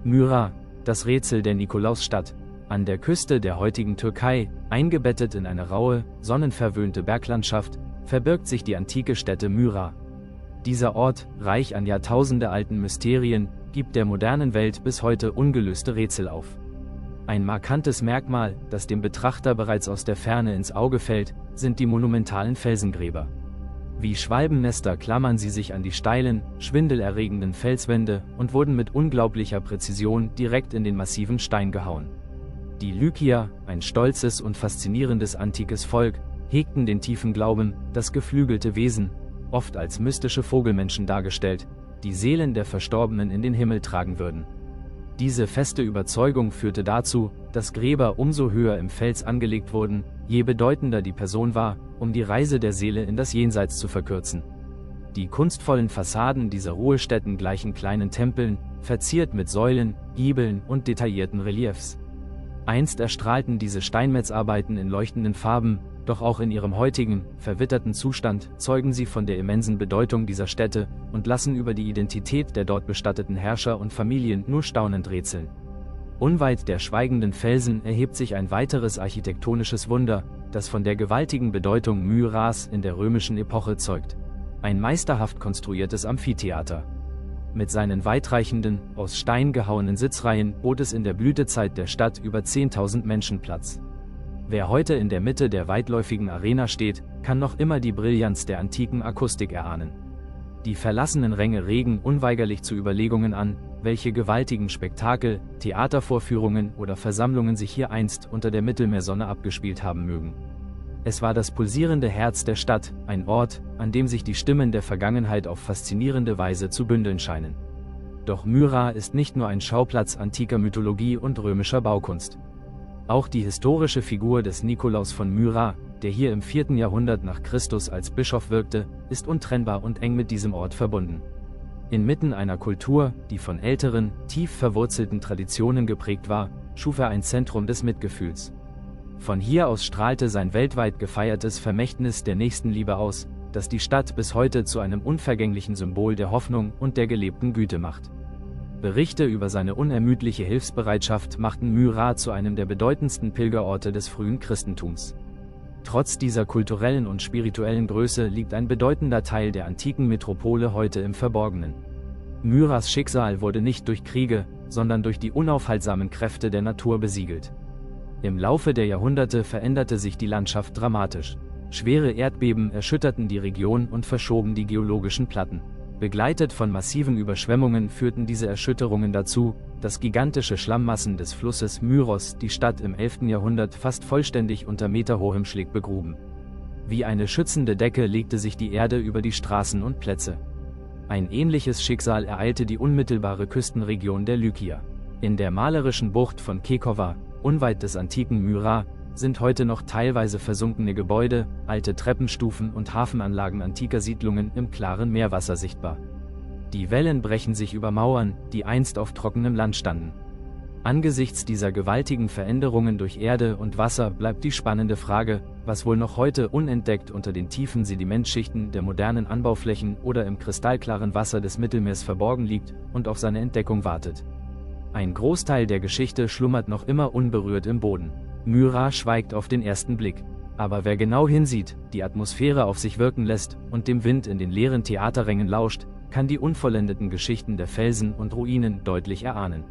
Myra, das Rätsel der Nikolausstadt. An der Küste der heutigen Türkei, eingebettet in eine raue, sonnenverwöhnte Berglandschaft, verbirgt sich die antike Stätte Myra. Dieser Ort, reich an jahrtausendealten Mysterien, gibt der modernen Welt bis heute ungelöste Rätsel auf. Ein markantes Merkmal, das dem Betrachter bereits aus der Ferne ins Auge fällt, sind die monumentalen Felsengräber. Wie Schwalbennester klammern sie sich an die steilen, schwindelerregenden Felswände und wurden mit unglaublicher Präzision direkt in den massiven Stein gehauen. Die Lykier, ein stolzes und faszinierendes antikes Volk, hegten den tiefen Glauben, dass geflügelte Wesen, oft als mystische Vogelmenschen dargestellt, die Seelen der Verstorbenen in den Himmel tragen würden. Diese feste Überzeugung führte dazu, dass Gräber umso höher im Fels angelegt wurden, je bedeutender die Person war, um die Reise der Seele in das Jenseits zu verkürzen. Die kunstvollen Fassaden dieser Ruhestätten gleichen kleinen Tempeln, verziert mit Säulen, Giebeln und detaillierten Reliefs. Einst erstrahlten diese Steinmetzarbeiten in leuchtenden Farben, doch auch in ihrem heutigen, verwitterten Zustand zeugen sie von der immensen Bedeutung dieser Stätte und lassen über die Identität der dort bestatteten Herrscher und Familien nur staunend rätseln. Unweit der schweigenden Felsen erhebt sich ein weiteres architektonisches Wunder, das von der gewaltigen Bedeutung Myras in der römischen Epoche zeugt. Ein meisterhaft konstruiertes Amphitheater. Mit seinen weitreichenden, aus Stein gehauenen Sitzreihen bot es in der Blütezeit der Stadt über 10.000 Menschen Platz. Wer heute in der Mitte der weitläufigen Arena steht, kann noch immer die Brillanz der antiken Akustik erahnen. Die verlassenen Ränge regen unweigerlich zu Überlegungen an, welche gewaltigen Spektakel, Theatervorführungen oder Versammlungen sich hier einst unter der Mittelmeersonne abgespielt haben mögen. Es war das pulsierende Herz der Stadt, ein Ort, an dem sich die Stimmen der Vergangenheit auf faszinierende Weise zu bündeln scheinen. Doch Myra ist nicht nur ein Schauplatz antiker Mythologie und römischer Baukunst. Auch die historische Figur des Nikolaus von Myra, der hier im 4. Jahrhundert nach Christus als Bischof wirkte, ist untrennbar und eng mit diesem Ort verbunden. Inmitten einer Kultur, die von älteren, tief verwurzelten Traditionen geprägt war, schuf er ein Zentrum des Mitgefühls. Von hier aus strahlte sein weltweit gefeiertes Vermächtnis der Nächstenliebe aus, das die Stadt bis heute zu einem unvergänglichen Symbol der Hoffnung und der gelebten Güte macht. Berichte über seine unermüdliche Hilfsbereitschaft machten Myra zu einem der bedeutendsten Pilgerorte des frühen Christentums. Trotz dieser kulturellen und spirituellen Größe liegt ein bedeutender Teil der antiken Metropole heute im Verborgenen. Myras Schicksal wurde nicht durch Kriege, sondern durch die unaufhaltsamen Kräfte der Natur besiegelt. Im Laufe der Jahrhunderte veränderte sich die Landschaft dramatisch. Schwere Erdbeben erschütterten die Region und verschoben die geologischen Platten. Begleitet von massiven Überschwemmungen führten diese Erschütterungen dazu, dass gigantische Schlammmassen des Flusses Myros die Stadt im 11. Jahrhundert fast vollständig unter meterhohem Schlick begruben. Wie eine schützende Decke legte sich die Erde über die Straßen und Plätze. Ein ähnliches Schicksal ereilte die unmittelbare Küstenregion der Lykier. In der malerischen Bucht von Kekova, unweit des antiken Myra, sind heute noch teilweise versunkene Gebäude, alte Treppenstufen und Hafenanlagen antiker Siedlungen im klaren Meerwasser sichtbar. Die Wellen brechen sich über Mauern, die einst auf trockenem Land standen. Angesichts dieser gewaltigen Veränderungen durch Erde und Wasser bleibt die spannende Frage, was wohl noch heute unentdeckt unter den tiefen Sedimentschichten der modernen Anbauflächen oder im kristallklaren Wasser des Mittelmeers verborgen liegt und auf seine Entdeckung wartet. Ein Großteil der Geschichte schlummert noch immer unberührt im Boden. Myra schweigt auf den ersten Blick. Aber wer genau hinsieht, die Atmosphäre auf sich wirken lässt und dem Wind in den leeren Theaterrängen lauscht, kann die unvollendeten Geschichten der Felsen und Ruinen deutlich erahnen.